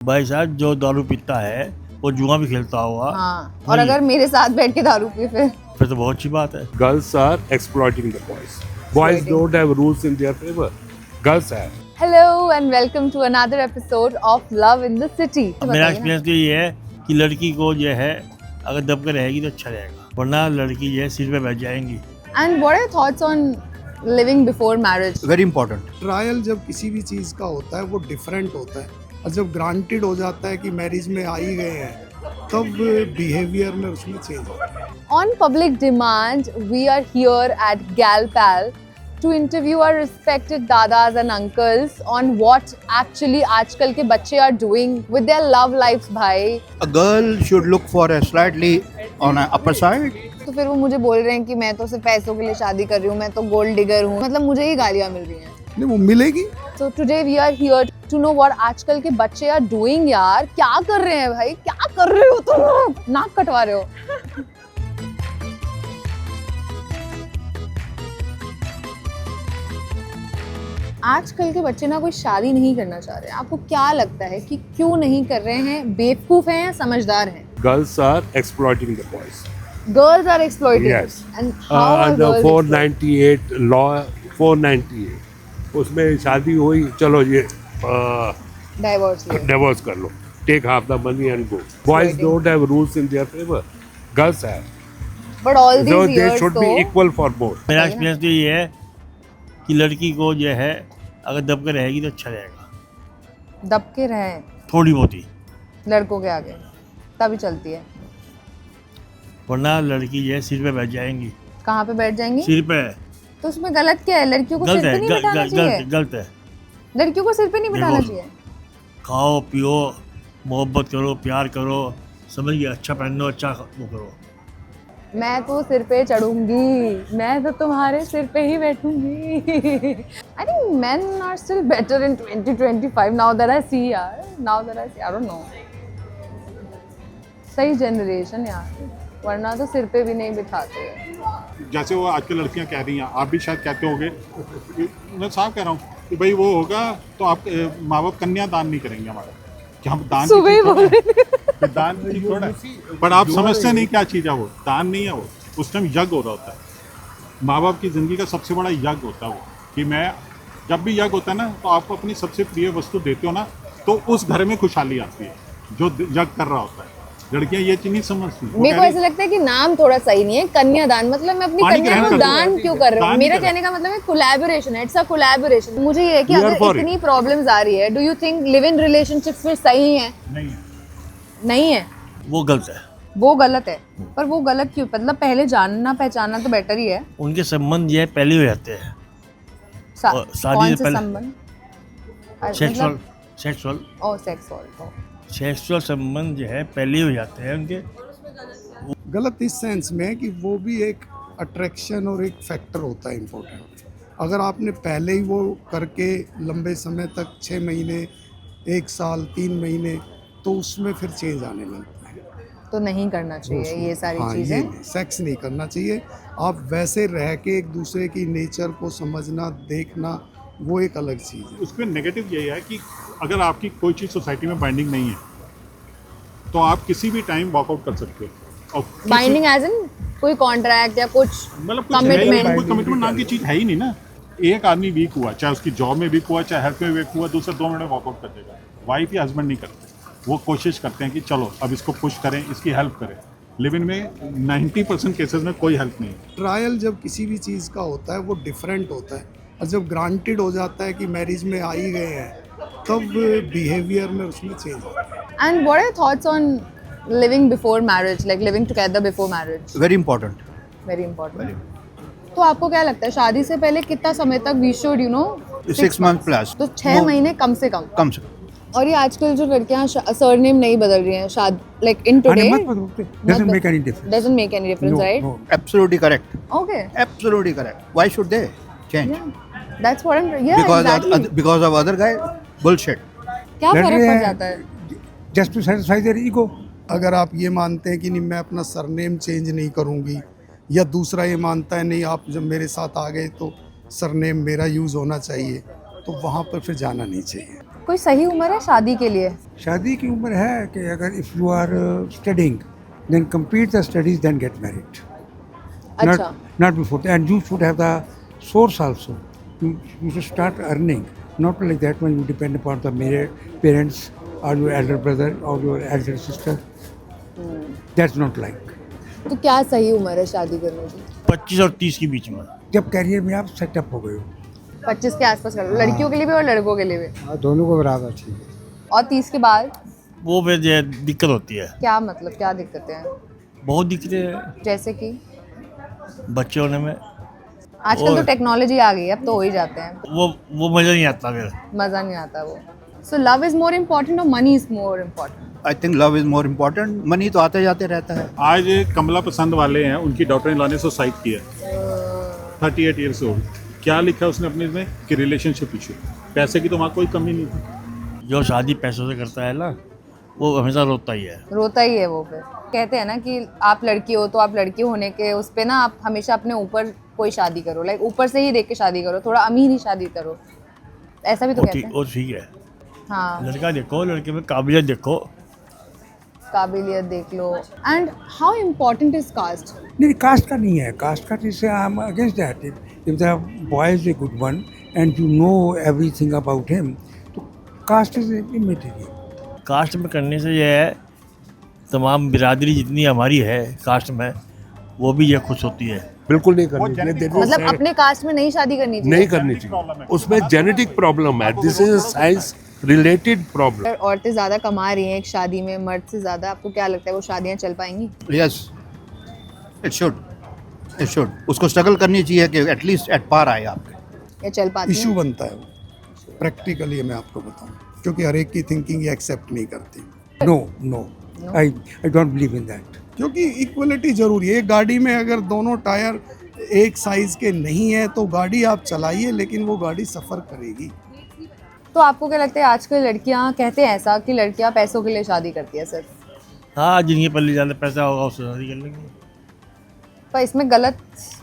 भाई साहब जो दारू पीता है वो जुआ भी खेलता होगा। हाँ, और अगर मेरे साथ बैठ के दारू पी फिर तो बहुत अच्छी बात है। Girls are exploiting the boys. Boys don't have rules in their favor. Girls have. Hello and welcome to another episode of love in the city. मेरा एक्सपीरियंस तो ये है कि लड़की को जो है अगर दब कर रहेगी तो अच्छा रहेगा, वरना लड़की जो है सिर पे बैठ जाएंगी। And what are thoughts on living before marriage? Very important. Trial जब किसी भी चीज़ का होता है वो डिफरेंट होता है, और जब ग्रांटेड हो जाता है कि मैरिज में आ ही गए हैं तब बिहेवियर में उसमें चेंज होता है। On public demand, we are here at Galpal to interview our respected dadas and uncles on what actually आजकल के बच्चे are doing with their love lives भाई। A girl should look for a slightly on a upper side. तो फिर वो मुझे बोल रहे हैं कि मैं तो सिर्फ पैसों के लिए शादी कर रही हूँ, मैं तो गोल्ड डिगर हूँ, मतलब मुझे ही गालियाँ मिल रही हैं। नहीं, वो मिलेगी। So today we are here to know what आजकल के बच्चे are doing यार। क्या कर रहे हैं भाई, क्या कर रहे हो तुम? नाक कटवा रहे हो। आजकल के बच्चे ना कोई शादी नहीं करना चाह रहे हैं। आपको क्या लगता है कि क्यों नहीं कर रहे हैं? बेवकूफ हैं या समझदार हैं? Girls are exploiting the boys. Girls are exploiting. Yes. And how are Under girls 498 law 498 उसमें शादी हुई, चलो ये divorce? डिवोर्स कर लो, take half the money and go. Boys don't have rules in their favor. Girls have. But all So these they years should तो be equal for both. मेरा experience तो ये है कि लड़की को जो है अगर दब कर रहेगी तो अच्छा रहेगा, दब के रहें थोड़ी बहुत ही, लड़कों के आगे तभी चलती है। वरना लड़की जो है सिर पे बैठ जाएंगी। कहाँ पे बैठ जाएंगी? सिर पे। तो उसमें गलत क्या है? लड़कियों को गलत सिर है, पे नहीं बिठाना चाहिए। गलत है। लड़कियों को सिर पे नहीं बिठाना देखो, चाहिए। खाओ पियो, मोहब्बत करो, प्यार करो, समझ गए, अच्छा पहनो, अच्छा वो करो। मैं तो सिर पे चढ़ूंगी, मैं तो तुम्हारे सिर पे ही बैठूंगी। I think men are still better in 2025 now that I see यार, I don't know। सही जनरेशन यार, वरना तो सिर पे भी नहीं बिठाते। जैसे वो आजकल लड़कियां कह रही हैं, आप भी शायद कहते होंगे, मैं साफ कह रहा हूँ कि भाई वो होगा तो आप माँ बाप कन्यादान नहीं करेंगे हमारा, कि हम दान सुबह ही बोल रहे थे। दान ठीक थोड़ा है, पर आप समझते नहीं क्या चीज़ है वो। दान नहीं है वो, उस टाइम यज्ञ हो रहा होता है। माँ बाप की ज़िंदगी का सबसे बड़ा यज्ञ होता है वो, कि मैं जब भी यज्ञ होता है ना तो आपको अपनी सबसे प्रिय वस्तु देते हो ना, तो उस घर में खुशहाली आती है जो यज्ञ कर रहा होता है। लड़कियां ये चीज नहीं समझती। मेरे को ऐसा लगता है कि नाम थोड़ा सही नहीं है, कन्यादान। मतलब मैं अपनी पानी कन्या ग्रहण को कर दान दो। क्यों कर रहा हूँ? दान मेरा नहीं कहने का मतलब है कोलैबोरेशन है, इट्स अ कोलैबोरेशन। मुझे ये है कि We are अगर for इतनी प्रॉब्लम्स आ रही है, do you think live in relationships फिर सही है? नहीं है। नहीं है, वो गलत है। वो गलत है। पर वो गलत क्यों? मतलब पहले जानना पहचानना तो बेटर ही है। उनके संबंध जो है पहले हो जाते हैं। और शादी कौन से से पहले- संबंध? सेक्सुअल सेक्सुअल ओ सेक्सुअल। सेक्सुअल संबंध जो है पहले ही हो जाते हैं उनके। गलत इस सेंस में कि वो भी एक अट्रैक्शन और एक फैक्टर होता है इम्पोर्टेंट। अगर आपने पहले ही वो करके लंबे समय तक 6 महीने, 1 साल, 3 महीने, तो उसमें फिर चेंज आने लगता है। तो नहीं करना चाहिए ये सारी हाँ, ये चीजें। नहीं, सेक्स नहीं करना चाहिए। आप वैसे रह के एक दूसरे की नेचर को समझना, देखना, वो एक अलग चीज़ है। उसमें नेगेटिव यही है कि अगर आपकी कोई चीज़ सोसाइटी में बाइंडिंग नहीं है तो आप किसी भी टाइम वॉकआउट कर सकते हो। और किसी- बाइंडिंग एज इन कोई कॉन्ट्रैक्ट या कुछ मतलब कुछ है ही नहीं, कमिटमेंट। कोई कमिटमेंट नाम की चीज़ है ही नहीं ना। एक आदमी वीक हुआ, चाहे उसकी जॉब में वीक हुआ, चाहे हेल्थ में वीक हुआ, दूसरे 2 मिनट में वॉकआउट कर देगा। वाइफ या हस्बैंड नहीं करते, वो कोशिश करते हैं कि चलो अब इसको पुश करें, इसकी हेल्प करें। लिव इन में 90% केसेस में कोई हेल्प नहीं है। ट्रायल जब किसी भी चीज़ का होता है वो डिफरेंट होता है, और जब ग्रांटेड हो जाता है कि मैरिज में आ ही गए हैं तब बिहेवियर में उसमें चेंज होता है। And what are thoughts on living before marriage, like living together before marriage? Very important. Very important. तो आपको क्या लगता है शादी से पहले कितना समय तक वी शुड 6 months plus. तो 6 महीने कम से कम। कम से कम. और ये आजकल जो लड़कियां सरनेम नहीं बदल रही हैं, शाद like in today doesn't make any difference. doesn't make any difference, No, right? no. Absolutely correct. Okay, Absolutely correct. Why should they change? yeah, that's what I'm, yeah, Because exactly. because of other guy, bullshit. क्या लड़ फर्क रहे पड़ हैं। जाता है? Just to satisfy their ego. अगर आप ये मानते हैं कि नहीं मैं अपना सरनेम चेंज नहीं करूँगी, या दूसरा ये मानता है नहीं आप जब मेरे साथ आ गए तो सरनेम मेरा यूज़ होना चाहिए, तो वहाँ पर फिर जाना नहीं चाहिए। कोई सही उम्र है शादी के लिए? शादी की उम्र है कि अगर if you are studying then complete the studies then get married. अच्छा. Not before, and you should have the source also. You should start earning, not like that when you depend upon the parents or your elder brother or your elder sister. That's not like. तो क्या सही उम्र है शादी करने की? 25 और 30 के बीच में. जब करियर में आप सेटअप हो गए हो. 25 के आसपास कर लो, लड़कियों के लिए भी और लड़कों के लिए भी. दोनों को बराबर ठीक है. और 30 के बाद वो फिर जो है दिक्कत होती है. क्या मतलब, क्या दिक्कतें हैं? बहुत दिक्कतें हैं जैसे कि बच्चे होने में. आजकल तो और- टेक्नोलॉजी आ गई है, अब तो हो ही जाते हैं. वो मज़ा नहीं आता फिर. मज़ा नहीं आता वो. So love is more important और money is more important? I think love is more important. Money तो आते जाते रहता है. आज कमला पसंद वाले हैं, उनकी डॉटर इन लॉ ने सुसाइड किया, 38 ईयर्स ओल्ड. क्या लिखा है उसने अपने इसमें कि रिलेशनशिप इशू. पैसे की तो वहाँ कोई कमी नहीं थी. जो शादी पैसों से करता है ना वो हमेशा रोता ही है. रोता ही है वो. फिर कहते हैं ना कि आप लड़की हो तो आप लड़की होने के उस पे ना आप हमेशा अपने ऊपर कोई शादी करो, लाइक ऊपर से ही देख के शादी करो, थोड़ा अमीर ही शादी करो, ऐसा भी तो कहते हैं. वो ठीक है. हाँ, लड़का देखो, लड़के में काबिलियत देखो. काबिलियत देख लो. And how important is caste? नहीं, कास्ट का नहीं है. कास्ट का जैसे I am against that. If the boy is a good one and you know everything about him, तो कास्ट इज इमेटीरियल. कास्ट में करने से ये है तमाम बिरादरी जितनी हमारी है कास्ट में वो भी ये खुश होती है. बिल्कुल नहीं करनी चाहिए. genetic मतलब अपने कास्ट में नहीं शादी करनी चाहिए? नहीं करनी चाहिए. उसमें जेनेटिक प्रॉब्लम है. This is science related problem. अगर औरतें ज़्यादा कमा रही हैं एक शादी में मर्द से ज़्यादा, आपको क्या लगता है वो शादियाँ चल पाएंगी? Yes, it should. It should. उसको स्ट्रगल करनी चाहिए कि एटलीस्ट एट पार आए आपके. या चल पाती इशू हैं? बनता है वो प्रैक्टिकली. मैं आपको बताऊं क्योंकि हर एक की थिंकिंग ये एक्सेप्ट नहीं करती. No, I don't believe in that. क्योंकि इक्वलिटी जरूरी है. एक गाड़ी में अगर दोनों टायर एक साइज के नहीं है तो गाड़ी आप चलाइए लेकिन वो गाड़ी सफ़र करेगी. तो आपको क्या लगता है आजकल लड़कियां कहते हैं ऐसा कि लड़कियां पैसों के लिए शादी करती है सिर्फ? हाँ, जिनके पल्ले ज़्यादा पैसा होगा उससे शादी कर लेंगे. पर इसमें गलत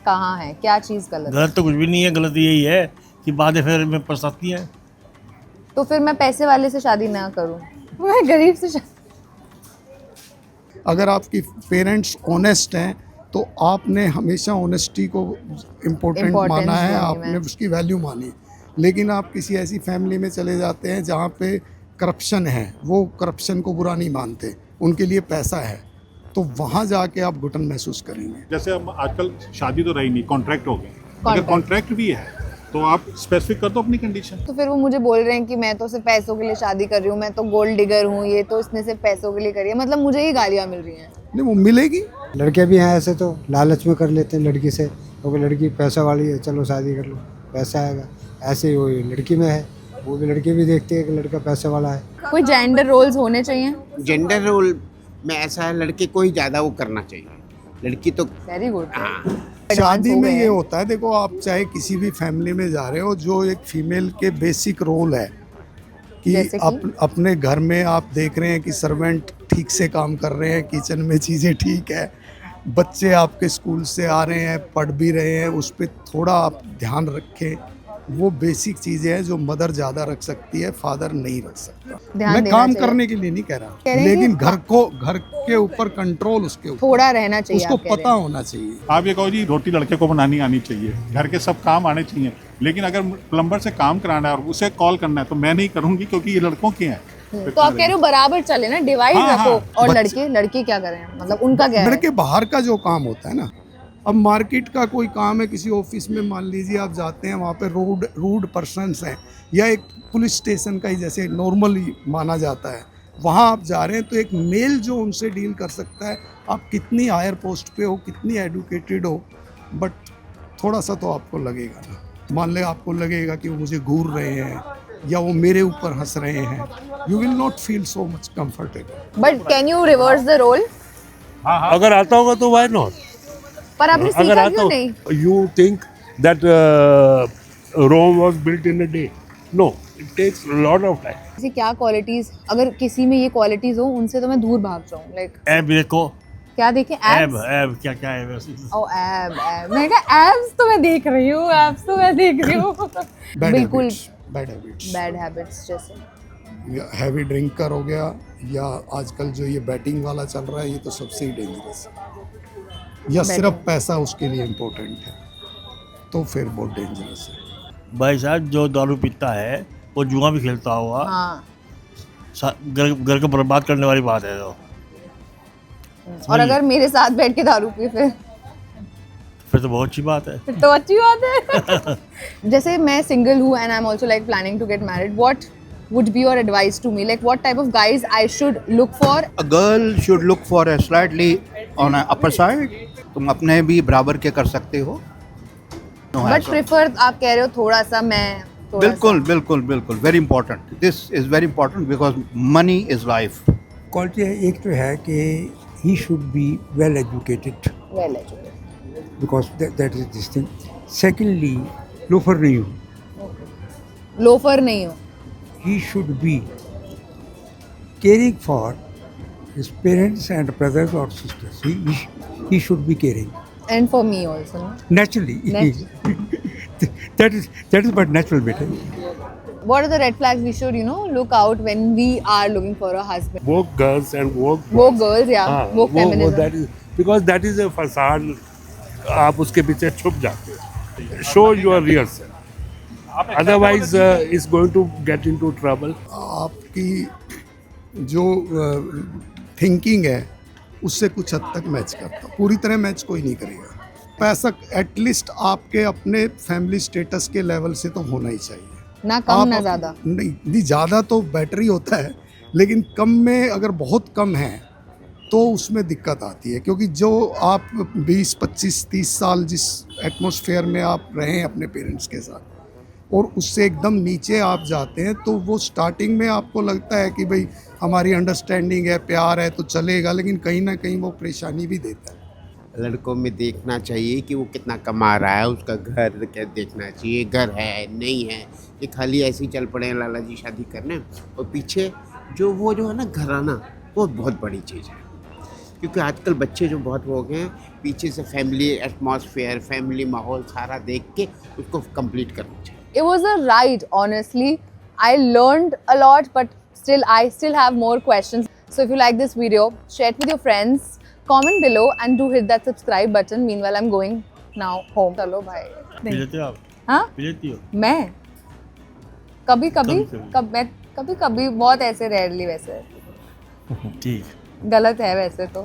कहाँ है, क्या चीज़ गलत है? गलत तो कुछ भी नहीं है. गलत यही है कि बाद फिर में पछताती हैं. तो फिर मैं पैसे वाले से शादी ना करूं, मैं गरीब से शादी. अगर आपकी पेरेंट्स ऑनेस्ट हैं तो आपने हमेशा ऑनेस्टी को इम्पोर्टेंट Importance माना है, देनी आपने है. उसकी वैल्यू मानी. लेकिन आप किसी ऐसी फैमिली में चले जाते हैं जहाँ पे करप्शन है, वो करप्शन को बुरा नहीं मानते, उनके लिए पैसा है, तो वहाँ जाके आप घुटन महसूस करेंगे. जैसे हम आजकल शादी तो रही नहीं, कॉन्ट्रैक्ट हो गए. अगर Contract. कॉन्ट्रैक्ट भी है तो आप स्पेसिफिक कर दो अपनी कंडीशन. तो फिर वो मुझे बोल रहे हैं कि मैं तो सिर्फ पैसों के लिए शादी कर रही हूँ, मैं तो गोल्ड डिगर हूँ, ये तो इसने सिर्फ पैसों के लिए करी है. मतलब मुझे ही गालियाँ मिल रही हैं. नहीं, वो मिलेगी. लड़के भी हैं ऐसे तो लालच में कर लेते हैं लड़की से, क्योंकि लड़की पैसा वाली है, चलो शादी कर लो, पैसा आएगा. ऐसे ही वो लड़की में है, वो भी लड़के भी देखते हैं कि लड़का पैसे वाला है. कोई जेंडर रोल्स होने चाहिए? जेंडर रोल में ऐसा है, लड़के को ही ज़्यादा वो करना चाहिए. लड़की तो वेरी गुड. हाँ, शादी में ये होता है, देखो आप चाहे किसी भी फैमिली में जा रहे हो, जो एक फीमेल के बेसिक रोल है कि जैसे कि? अपने घर में आप देख रहे हैं कि सर्वेंट ठीक से काम कर रहे हैं, किचन में चीज़ें ठीक है, बच्चे आपके स्कूल से आ रहे हैं, पढ़ भी रहे हैं, उस पर थोड़ा आप ध्यान रखें. वो बेसिक चीज़ें हैं जो मदर ज़्यादा रख सकती है, फादर नहीं रख सकता. ध्यान मैं देना काम चाहिए. करने के लिए नहीं कह कह रहा, रहे हैं लेकिन कि घर के ऊपर कंट्रोल उसके ऊपर थोड़ा रहना चाहिए. उसको आप कह रहे पता हैं. होना चाहिए. आप ये कहो जी रोटी लड़के को बनानी आनी चाहिए, घर के सब काम आने चाहिए, लेकिन अगर प्लम्बर से काम कराना है और उसे कॉल करना है तो मैं नहीं करूंगी क्योंकि ये लड़कों के हैं. तो आप कह रहे हो बराबर चले ना, डिवाइड हाँ, रखो. हाँ. और बच्चे- लड़के क्या करें, मतलब उनका क्या है? लड़के बाहर का जो काम होता है ना, अब मार्केट का कोई काम है, किसी ऑफिस में मान लीजिए आप जाते हैं, वहाँ पे रूड पर्सन्स हैं, या एक पुलिस स्टेशन का ही जैसे नॉर्मली माना जाता है, वहाँ आप जा रहे हैं तो एक मेल जो उनसे डील कर सकता है, आप कितनी हायर पोस्ट पे हो, कितनी एडुकेटेड हो, बट थोड़ा सा तो आपको लगेगा ना. मान ले आपको लगेगा कि वो मुझे घूर रहे हैं या वो मेरे ऊपर हंस रहे हैं, you will not feel so much comfortable. But can you reverse the role? अगर आता होगा तो व्हाई नॉट. पर आपने अगर सीखा आता क्यों नहीं? You think that Rome was built in a day. No, it takes lot of time. ऐसी क्या क्वालिटीज, अगर किसी में ये क्वालिटीज हो उनसे तो मैं दूर भाग जाऊं. लाइक ऐब देखो. क्या देखें? ऐब एब्स. ऐब क्या क्या है वैसे. ओ एब. मैंने कहा एब्स तो मैं देख रही हूँ, एब्स तो मैं देख रही हूँ. बैड बिल्कुल हैबिट्स. बैड हैबिट्स जैसे. हैवी ड्रिंकर हो गया, या आजकल जो ये बैटिंग वाला चल रहा है, ये तो सबसे ही डेंजरस है। या सिर्फ पैसा उसके लिए इम्पोर्टेंट है, तो फिर बहुत डेंजरस है। भाई साहब जो दारू पीता है वो जुआ भी खेलता होगा, हाँ। घर को बर्बाद करने वाली बात है तो। और अगर मेरे साथ बैठ के दारू पी फिर तो बहुत अच्छी बात है। फिर तो अच्छी बात है। जैसे मैं सिंगल हूँ and I am also like planning to get married, what would be your advice to me? Like what type of guys I should look for? A girl should look for a slightly on a upper side. तुम अपने भी बराबर के कर सकते हो। But prefer आप कह रहे हो थोड़ा सा, मैं थोड़ा बिल्कुल बिल्कुल बिल्कुल very important, this is very important because money is life. Quality एक तो है कि he should be well educated, well educated. Because that is this thing. Secondly, loafer नहीं हो, लोफर नहीं हो। he should be caring for his parents and brothers or sisters. He should be caring. And for me also. No? Naturally. that is but natural better. What are the red flags we should, look out when we are looking for a husband? Woke girls and woke Woke girls, yeah. हाँ, Woke feminism. that is because that is a facade. आप उसके पीछे छुप जाते हो। Show your real self. Otherwise, it's going to get into trouble. आपकी जो thinking है उससे कुछ हद तक मैच करता, पूरी तरह मैच कोई नहीं करेगा। पैसा एटलीस्ट आपके अपने फैमिली स्टेटस के लेवल से तो होना ही चाहिए, ना कम ना ज्यादा। नहीं, ज़्यादा तो बेटर ही होता है, लेकिन कम में अगर बहुत कम है तो उसमें दिक्कत आती है, क्योंकि जो आप 20, 25, 30 साल जिस एटमॉस्फेयर में आप रहे हैं अपने पेरेंट्स के साथ, और उससे एकदम नीचे आप जाते हैं, तो वो स्टार्टिंग में आपको लगता है कि भाई हमारी अंडरस्टैंडिंग है, प्यार है तो चलेगा, लेकिन कहीं ना कहीं वो परेशानी भी देता है। लड़कों में देखना चाहिए कि वो कितना कमा रहा है, उसका घर क्या देखना चाहिए, घर है नहीं है, ये खाली ऐसे ही चल पड़े हैं लाला जी शादी करने, और पीछे जो है ना घराना, वो बहुत बड़ी चीज़ है। क्योंकि आजकल बच्चे जो बहुत हो गए हैं, पीछे से फैमिली एटमॉस्फेयर, फैमिली माहौल सारा देख के उसको कंप्लीट करना चाहिए। It was a ride, honestly. I learned a lot, but I still have more questions. So if you like this video, share it with your friends, comment below, and do hit that subscribe button. Meanwhile, I'm going now home. चलो भाई। P लेते हो आप? हाँ? P लेती हो? मैं कभी कभी बहुत ऐसे रेयरली, वैसे ठीक। गलत है वैसे तो।